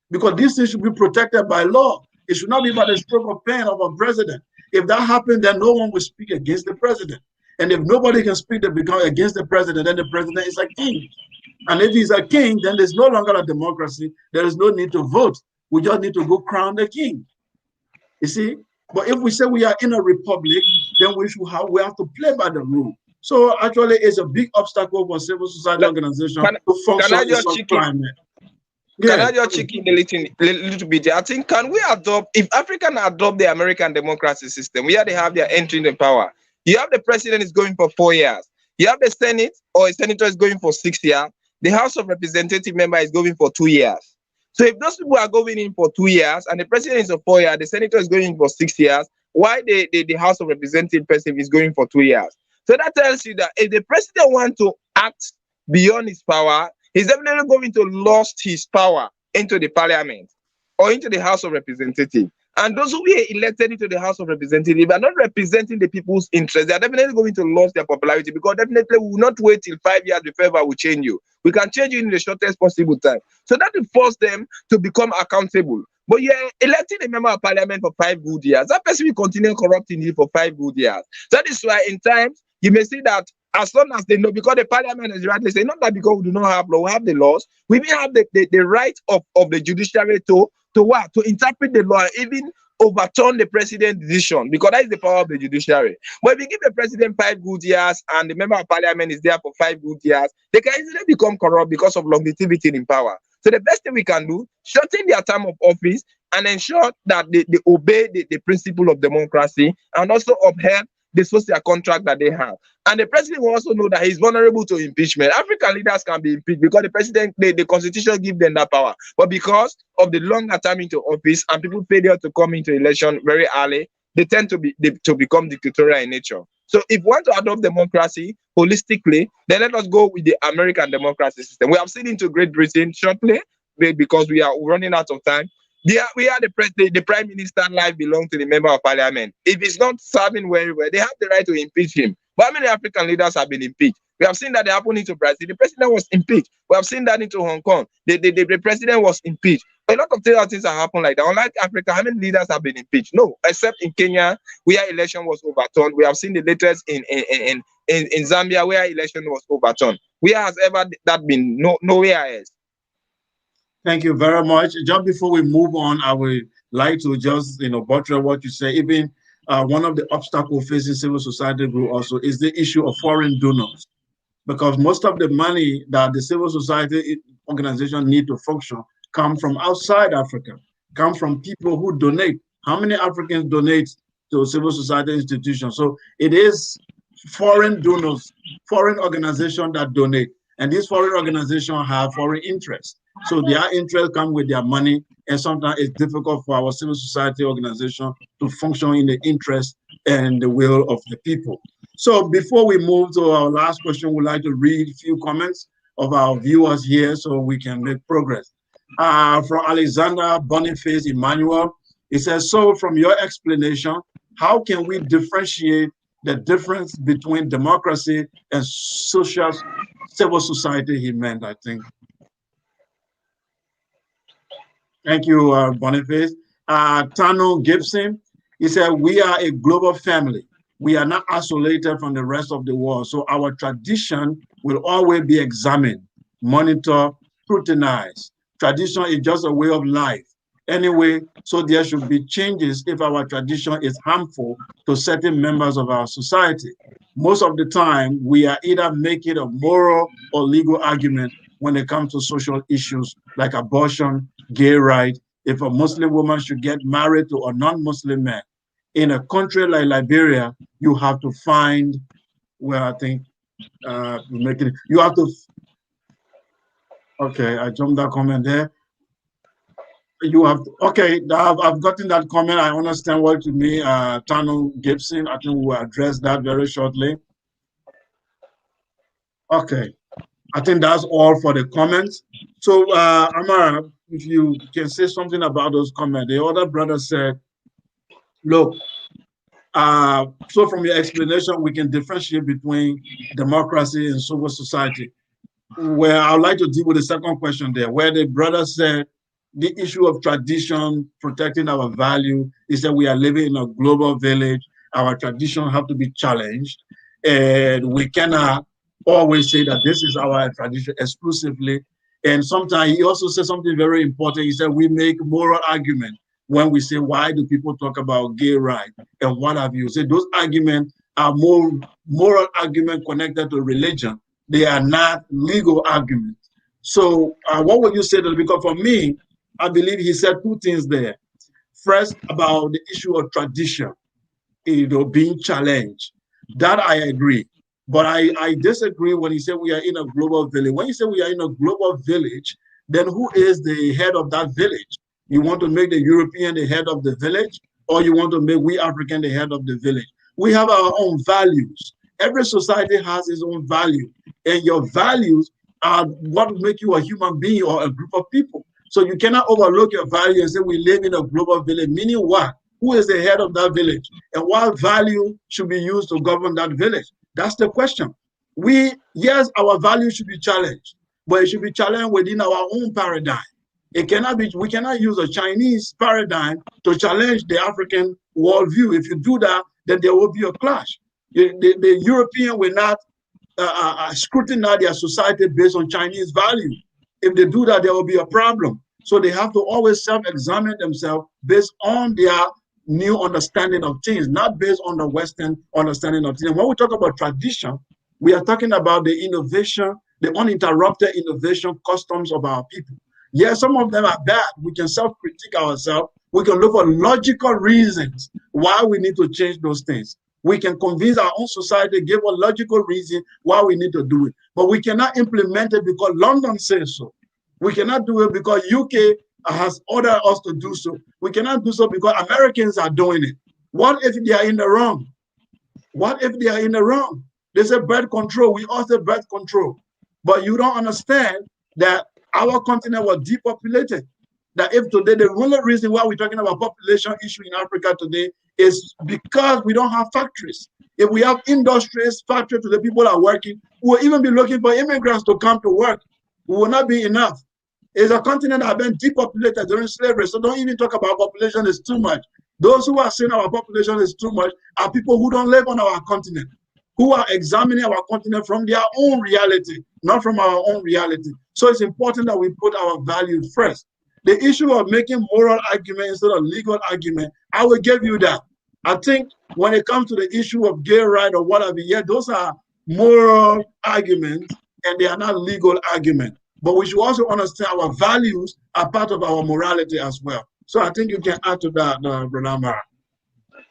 because these things should be protected by law. It should not be by the stroke of pen of a president. If that happened, then no one will speak against the president. And if nobody can speak against the president, then the president is a king. And if he's a king, then there's no longer a democracy. There is no need to vote. We just need to go crown the king. You see? But if we say we are in a republic, then we have to play by the rule. So actually, it's a big obstacle for civil society organizations to function in such climate. Can I just check in a little bit? I think, can we adopt, if Africa adopt the American democracy system, where they have their entry in the power, you have the president is going for 4 years. You have the Senate or a senator is going for 6 years. The House of Representative member is going for 2 years. So if those people are going in for 2 years and the president is for 4 years, the senator is going in for 6 years, why the House of Representative person is going for 2 years? So that tells you that if the president wants to act beyond his power, he's definitely going to lose his power into the parliament or into the House of Representatives. And those who were elected into the House of Representatives are not representing the people's interests. They are definitely going to lose their popularity because definitely we will not wait till 5 years before we change you. We can change you in the shortest possible time. So that will force them to become accountable. But you are electing a member of parliament for 5 good years. That person will continue corrupting you for 5 good years. That is why in times you may see that as long as they know, because the parliament is rightly saying, not that because we do not have law, we have the laws, we may have the right of the judiciary to what? To interpret the law, even overturn the president's decision, because that is the power of the judiciary. But if you give the president 5 good years and the member of parliament is there for 5 good years, they can easily become corrupt because of longevity in power. So the best thing we can do, shorten their term of office and ensure that they obey the principle of democracy and also uphold the social contract that they have. And the president will also know that he's vulnerable to impeachment. African leaders can be impeached because the president, the constitution gives them that power. But because of the longer time into office and people failure to come into election very early, they tend to become dictatorial in nature. So if we want to adopt democracy holistically, then let us go with the American democracy system. We have seen into Great Britain shortly because we are running out of time. We are the prime minister life belongs to the member of parliament. If he's not serving very well, they have the right to impeach him. But how many African leaders have been impeached? We have seen that they happened into Brazil. The president was impeached. We have seen that into Hong Kong. The president was impeached. A lot of things have happened like that. Unlike Africa, how many leaders have been impeached? No, except in Kenya, where election was overturned. We have seen the latest in Zambia, where election was overturned. Where has ever that been? No, nowhere else. Thank you very much. Just before we move on, I would like to just buttress what you say. Even one of the obstacles facing civil society group also is the issue of foreign donors, because most of the money that the civil society organization need to function come from outside Africa, come from people who donate. How many Africans donate to civil society institutions? So it is foreign donors, foreign organizations that donate. And these foreign organizations have foreign interests. So their interests come with their money, and sometimes it's difficult for our civil society organization to function in the interest and the will of the people. So before we move to our last question, we'd like to read a few comments of our viewers here so we can make progress. From Alexander Boniface Emmanuel, he says, so from your explanation, how can we differentiate the difference between democracy and civil society, he meant, I think. Thank you, Boniface. Tano Gibson, he said, we are a global family. We are not isolated from the rest of the world. So our tradition will always be examined, monitored, scrutinized. Tradition is just a way of life. Anyway, so there should be changes if our tradition is harmful to certain members of our society. Most of the time, we are either making a moral or legal argument when it comes to social issues like abortion, gay rights, if a Muslim woman should get married to a non-Muslim man. In a country like Liberia, you have to find, well, I think, you have to, okay, I jumped that comment there. You have, okay, I've gotten that comment. I understand what you mean, Tano Gibson. I think we'll address that very shortly. Okay, I think that's all for the comments. So, Amara, if you can say something about those comments. The other brother said, look, so from your explanation, we can differentiate between democracy and civil society. Where I would like to deal with the second question there, where the brother said the issue of tradition, protecting our value, is that we are living in a global village. Our tradition have to be challenged, and we cannot always say that this is our tradition exclusively. And sometimes he also said something very important. He said we make moral argument when we say, why do people talk about gay rights and what have you? So those arguments are more moral argument connected to religion. They are not legal arguments. So what would you say to that? Because for me, I believe he said two things there. First, about the issue of tradition, being challenged. That I agree. But I disagree when he said we are in a global village. When you say we are in a global village, then who is the head of that village? You want to make the European the head of the village, or you want to make we African the head of the village? We have our own values. Every society has its own value, and your values are what make you a human being or a group of people. So you cannot overlook your value and say we live in a global village, meaning what? Who is the head of that village? And what value should be used to govern that village? That's the question. Yes, our values should be challenged, but it should be challenged within our own paradigm. It cannot be, we cannot use a Chinese paradigm to challenge the African worldview. If you do that, then there will be a clash. The European will not scrutinize their society based on Chinese value. If they do that, there will be a problem. So they have to always self-examine themselves based on their new understanding of things, not based on the Western understanding of things. When we talk about tradition, we are talking about the innovation, the uninterrupted innovation customs of our people. Yes, some of them are bad. We can self-critique ourselves. We can look for logical reasons why we need to change those things. We can convince our own society, give a logical reason why we need to do it. But we cannot implement it because London says so. We cannot do it because UK has ordered us to do so. We cannot do so because Americans are doing it. What if they are in the wrong? What if they are in the wrong? They say birth control. We all say birth control. But you don't understand that our continent was depopulated. That if today, the only reason why we're talking about population issue in Africa today is because we don't have factories. If we have industries, factories, the people are working, we will even be looking for immigrants to come to work. We will not be enough. It's a continent that has been depopulated during slavery. So don't even talk about population is too much. Those who are saying our population is too much are people who don't live on our continent, who are examining our continent from their own reality, not from our own reality. So it's important that we put our values first. The issue of making moral argument instead of legal argument, I will give you that. I think when it comes to the issue of gay right or whatever, yeah, those are moral arguments and they are not legal arguments. But we should also understand our values are part of our morality as well. So I think you can add to that, Brother Amara.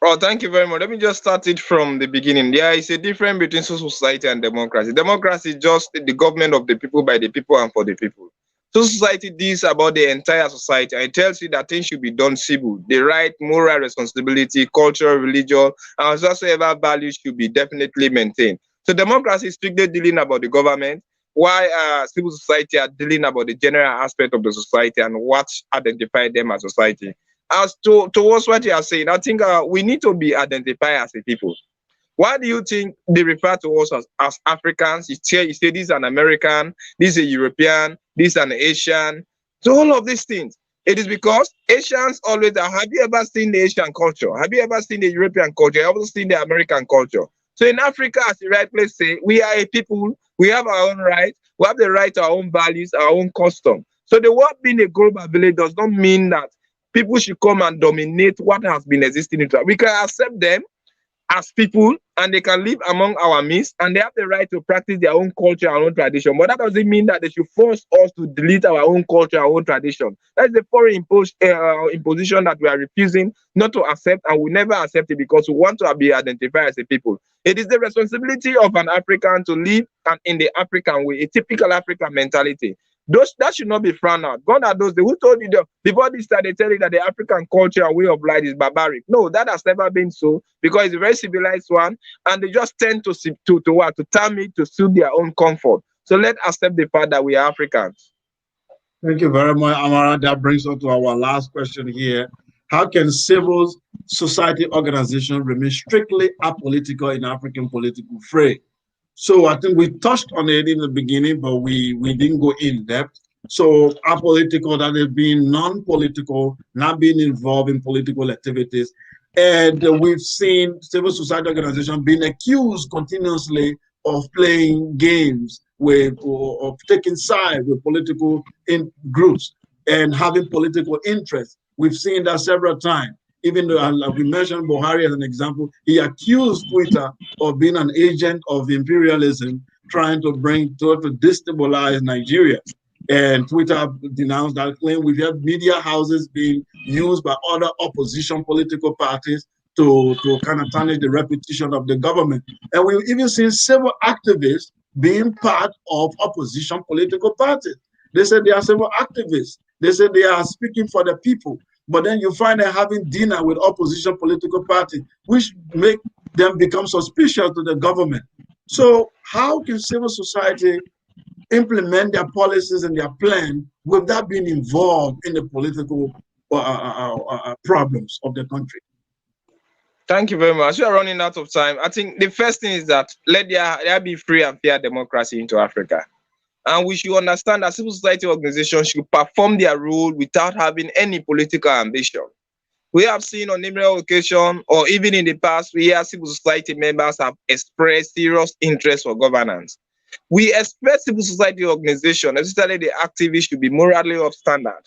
Oh, thank you very much. Let me just start it from the beginning. There is a difference between civil society and democracy. Democracy is just the government of the people, by the people, and for the people. Civil society deals about the entire society, and it tells you that things should be done civil. The right, moral responsibility, cultural, religious, and whatsoever values should be definitely maintained. So democracy is strictly dealing about the government, while civil society are dealing about the general aspect of the society and what identify them as society. As towards what you are saying, I think we need to be identified as a people. Why do you think they refer to us as Africans? You say this is an American, this is a European, this is an Asian. So all of these things. It is because Asians always are. Have you ever seen the Asian culture? Have you ever seen the European culture? Have you ever seen the American culture? So in Africa, as the right place say, we are a people, we have our own rights, we have the right to our own values, our own custom. So the word being a global village does not mean that people should come and dominate what has been existing. We can accept them as people and they can live among our midst and they have the right to practice their own culture and own tradition. But that doesn't mean that they should force us to delete our own culture, our own tradition. That's the foreign imposition that we are refusing not to accept, and we never accept it because we want to be identified as a people. It is the responsibility of an African to live in the African way, a typical African mentality. That should not be frowned out. God are those who told you before this time they tell you that the African culture and way of life is barbaric. No, that has never been so because it's a very civilized one, and they just tend to term it to suit their own comfort. So let's accept the fact that we are Africans. Thank you very much, Amara. That brings us to our last question here. How can civil society organizations remain strictly apolitical in African political fray? So I think we touched on it in the beginning, but we didn't go in depth. So apolitical, that is being non-political, not being involved in political activities. And we've seen civil society organizations being accused continuously of playing games with or of taking sides with political groups and having political interests. We've seen that several times. Even though, like we mentioned Buhari as an example, he accused Twitter of being an agent of imperialism, trying to destabilize Nigeria. And Twitter denounced that claim. We've had media houses being used by other opposition political parties to kind of tarnish the reputation of the government. And we've even seen several activists being part of opposition political parties. They said they are several activists. They said they are speaking for the people. But then you find them having dinner with opposition political parties, which make them become suspicious to the government. So how can civil society implement their policies and their plan without being involved in the political problems of the country? Thank you very much. We are running out of time. I think the first thing is that let there be free and fair democracy into Africa. And we should understand that civil society organizations should perform their role without having any political ambition. We have seen on numerous occasions, or even in the past, where civil society members have expressed serious interest for governance. We expect civil society organizations, especially the activists, to be morally of standard.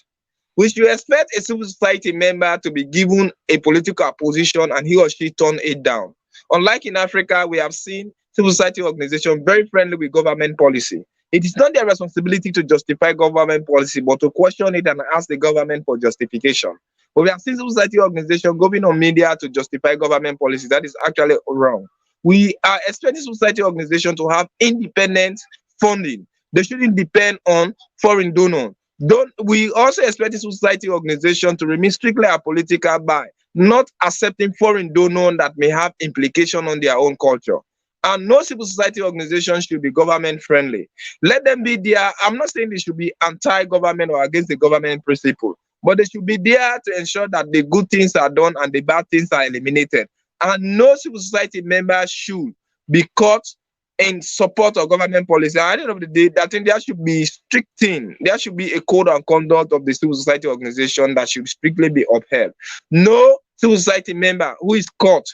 We should expect a civil society member to be given a political position and he or she turn it down. Unlike in Africa, we have seen civil society organizations very friendly with government policy. It is not their responsibility to justify government policy, but to question it and ask the government for justification. But we have seen civil society organizations going on media to justify government policy. That is actually wrong. We are expecting society organizations to have independent funding. They shouldn't depend on foreign donors. We also expect society organizations to remain strictly apolitical by not accepting foreign donors that may have implication on their own culture. And no civil society organization should be government friendly. Let them be there. I'm not saying they should be anti-government or against the government principle, but they should be there to ensure that the good things are done and the bad things are eliminated. And no civil society member should be caught in support of government policy. And at the end of the day, I think there should be strict thing. There should be a code and conduct of the civil society organization that should strictly be upheld. No civil society member who is caught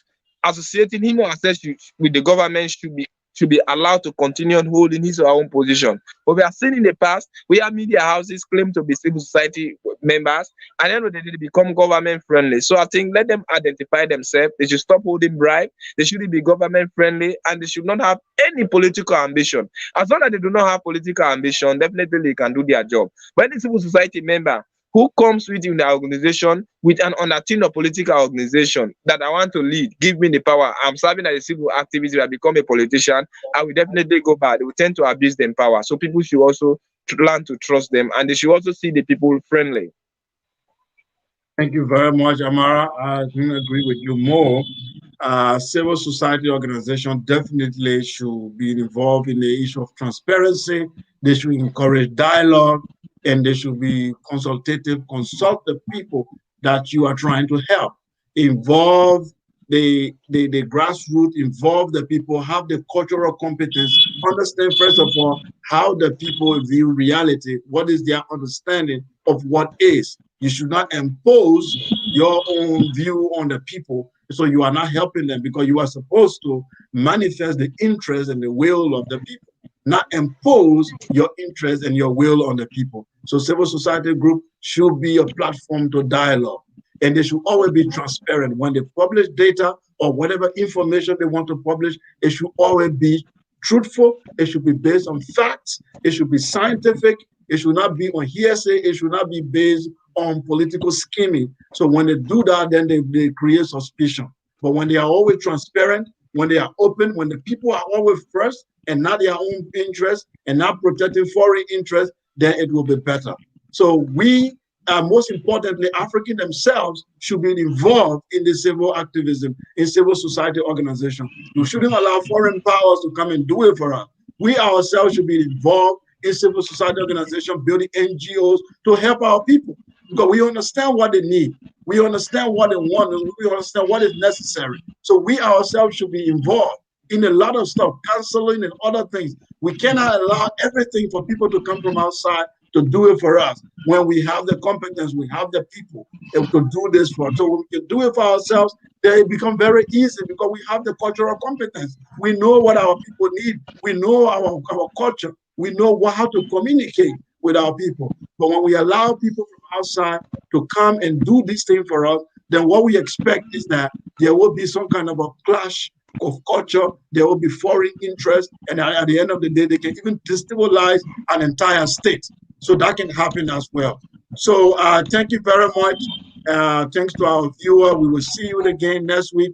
associating him or herself with the government should be allowed to continue holding his or her own position. But we have seen in the past, we have media houses claim to be civil society members, and at the end of the day, they become government friendly. So I think let them identify themselves. They should stop holding bribe. They shouldn't be government friendly, and they should not have any political ambition. As long as they do not have political ambition, definitely they can do their job. But any civil society member who comes within the organization with an undertone of political organization that I want to lead, give me the power. I'm serving as a civil activist, I become a politician, I will definitely go bad. They will tend to abuse them power. So people should also learn to trust them, and they should also see the people friendly. Thank you very much, Amara. I couldn't agree with you more. Civil society organization definitely should be involved in the issue of transparency. They should encourage dialogue, and they should be consultative, consult the people that you are trying to help. Involve the grassroots, involve the people, have the cultural competence, understand first of all how the people view reality, what is their understanding of what is. You should not impose your own view on the people, so you are not helping them, because you are supposed to manifest the interest and the will of the people, not impose your interest and your will on the people. So civil society group should be a platform to dialogue, and they should always be transparent. When they publish data or whatever information they want to publish, it should always be truthful. It should be based on facts. It should be scientific. It should not be on hearsay. It should not be based on political scheming. So when they do that, then they create suspicion. But when they are always transparent, when they are open, when the people are always first and not their own interest and not protecting foreign interests, then it will be better. So we, most importantly, Africans themselves should be involved in the civil activism, in civil society organization. We shouldn't allow foreign powers to come and do it for us. We ourselves should be involved in civil society organization, building NGOs to help our people, because we understand what they need. We understand what they want, and we understand what is necessary. So we ourselves should be involved in a lot of stuff, counseling and other things. We cannot allow everything for people to come from outside to do it for us. When we have the competence, we have the people to do this for us. So when we can do it for ourselves, then it becomes very easy, because we have the cultural competence. We know what our people need. We know our culture. We know how to communicate with our people. But when we allow people from outside to come and do this thing for us, then what we expect is that there will be some kind of a clash of culture, there will be foreign interest, and at the end of the day, they can even destabilize an entire state. So that can happen as well. So thank you very much. Thanks to our viewer. We will see you again next week.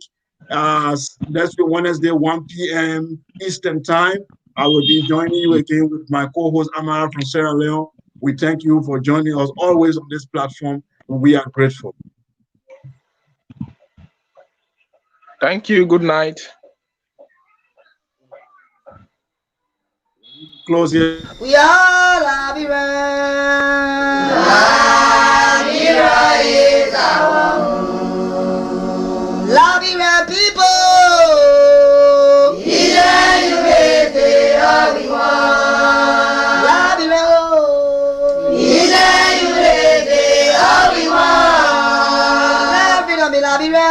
Next week, Wednesday, 1 p.m. Eastern Time. I will be joining you again with my co-host Amara from Sierra Leone. We thank you for joining us always on this platform, and we are grateful. Thank you. Good night. Close here. We are Labira. Labira is our home. Labira people. Labira.